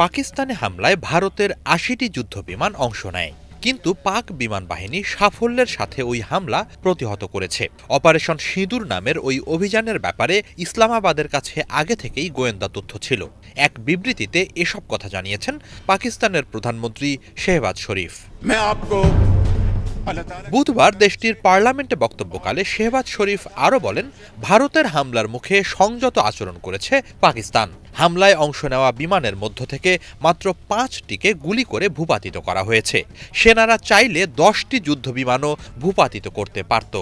পাকিস্তানে হামলায় ভারতের ৮০টি যুদ্ধবিমান অংশ নেয়, কিন্তু পাক বিমান বাহিনী সাফল্যের সাথে ওই হামলা প্রতিহত করেছে। অপারেশন সিঁদুর নামের ওই অভিযানের ব্যাপারে ইসলামাবাদের কাছে আগে থেকেই গোয়েন্দা তথ্য ছিল। এক বিবৃতিতে এসব কথা জানিয়েছেন পাকিস্তানের প্রধানমন্ত্রী শেহবাজ শরীফ। বুধবার দেশটির পার্লামেন্টে বক্তব্যকালে শেহবাজ শরীফ আরও বলেন, ভারতের হামলার মুখে সংযত আচরণ করেছে পাকিস্তান। হামলায় অংশ নেওয়া বিমানের মধ্য থেকে মাত্র ৫টিকে গুলি করে ভূপাতিত করা হয়েছে। সেনারা চাইলে ১০টি যুদ্ধবিমানও ভূপাতিত করতে পারত।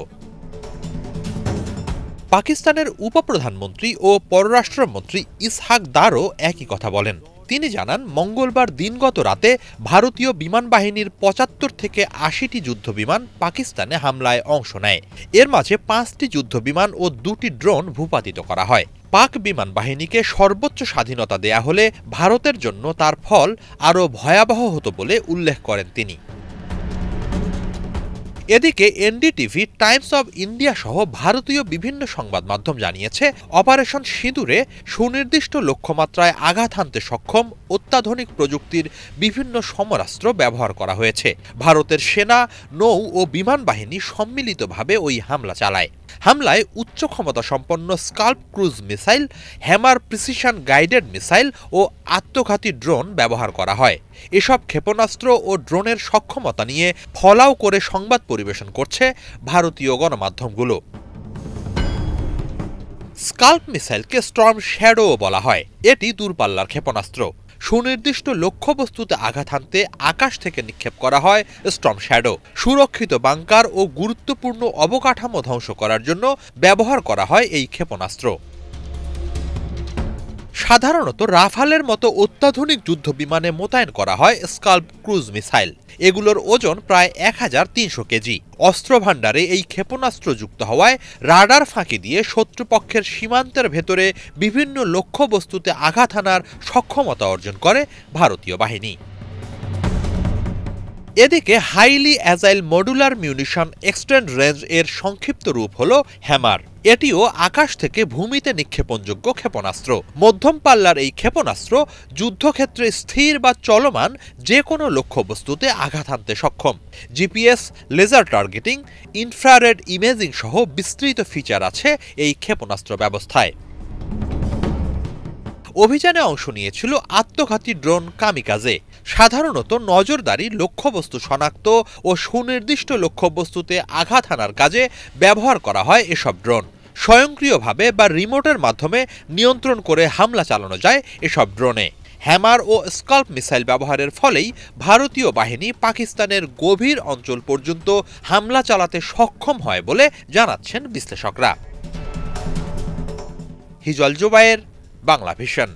পাকিস্তানের উপপ্রধানমন্ত্রী ও পররাষ্ট্রমন্ত্রী ইসহাক দারও একই কথা বলেন। তিনি জানান, মঙ্গলবার দিনগত রাতে ভারতীয় বিমান বাহিনীর ৭৫ থেকে ৮০টি যুদ্ধবিমান পাকিস্তানে হামলায় অংশ নেয়। এর মাঝে ৫টি যুদ্ধবিমান ও ২টি ড্রোন ভূপাতিত করা হয়। পাক বিমান বাহিনীকে সর্বোচ্চ স্বাধীনতা দেয়া হলে ভারতের জন্য তার ফল আরও ভয়াবহ হতো বলে উল্লেখ করেন তিনি। এদিকে এনডিটিভি, টাইমস অব ইন্ডিয়া সহ ভারতীয় বিভিন্ন সংবাদ মাধ্যম জানিয়েছে, অপারেশন সিঁদুরে সুনির্দিষ্ট লক্ষ্যমাত্রায় আঘাত হানতে সক্ষম অত্যাধুনিক প্রযুক্তির বিভিন্ন সমরাস্ত্র ব্যবহার করা হয়েছে। ভারতের সেনা, নৌ ও বিমান বাহিনী সম্মিলিতভাবে ওই হামলা চালায়। হামলায় উচ্চ ক্ষমতা সম্পন্ন SCALP cruise missile, Hammer precision guided missile ও আত্মঘাতী ড্রোন ব্যবহার করা হয়। এসব ক্ষেপণাস্ত্র ও ড্রোনের সক্ষমতা নিয়ে ফলাও করে সংবাদ পরিবেশন করছে ভারতীয় গণমাধ্যমগুলো। স্কাল্প মিসাইলকে স্টর্ম শ্যাডোও বলা হয়। এটি দূরপাল্লার ক্ষেপণাস্ত্র। সুনির্দিষ্ট লক্ষ্যবস্তুতে আঘাত হানতে আকাশ থেকে নিক্ষেপ করা হয় স্টর্ম শ্যাডো। সুরক্ষিত বাংকার ও গুরুত্বপূর্ণ অবকাঠামো ধ্বংস করার জন্য ব্যবহার করা হয় এই ক্ষেপণাস্ত্র। সাধারণত রাফালের মতো অত্যাধুনিক যুদ্ধবিমানে মোতায়েন করা হয় স্কাল্প ক্রুজ মিসাইল। এগুলোর ওজন প্রায় ১৩০০ কেজি। অস্ত্রভাণ্ডারে এই ক্ষেপণাস্ত্র যুক্ত হওয়ায় রাডার ফাঁকি দিয়ে শত্রুপক্ষের সীমান্তের ভেতরে বিভিন্ন লক্ষ্যবস্তুতে আঘাত হানার সক্ষমতা অর্জন করে ভারতীয় বাহিনী। এদিকে highly agile modular munition extend range এর সংক্ষিপ্ত রূপ হল হ্যামার। এটিও আকাশ থেকে ভূমিতে নিক্ষেপণযোগ্য ক্ষেপণাস্ত্র। মধ্যম পাল্লার এই ক্ষেপণাস্ত্র যুদ্ধক্ষেত্রে স্থির বা চলমান যে কোনো লক্ষ্যবস্তুতে আঘাত হানতে সক্ষম। GPS, laser targeting, infrared imaging সহ বিস্তৃত ফিচার আছে এই ক্ষেপণাস্ত্র ব্যবস্থায়। অভিযানে অংশ নিয়েছিল আত্মঘাতী ড্রোন কামিকাজে। সাধারণত নজরদারি, লক্ষ্যবস্তু শনাক্ত ও সুনির্দিষ্ট লক্ষ্যবস্তুতে আঘাত হানার কাজে ব্যবহার করা হয় এসব ড্রোন। স্বয়ংক্রিয়ভাবে বা রিমোটের মাধ্যমে নিয়ন্ত্রণ করে হামলা চালানো যায় এসব ড্রোনে। হ্যামার ও স্কাল্প মিসাইল ব্যবহারের ফলেই ভারতীয় বাহিনী পাকিস্তানের গভীর অঞ্চল পর্যন্ত হামলা চালাতে সক্ষম হয় বলে জানাচ্ছেন বিশ্লেষকরা। হিজল জুবায়ের, বাংলা ভিশন।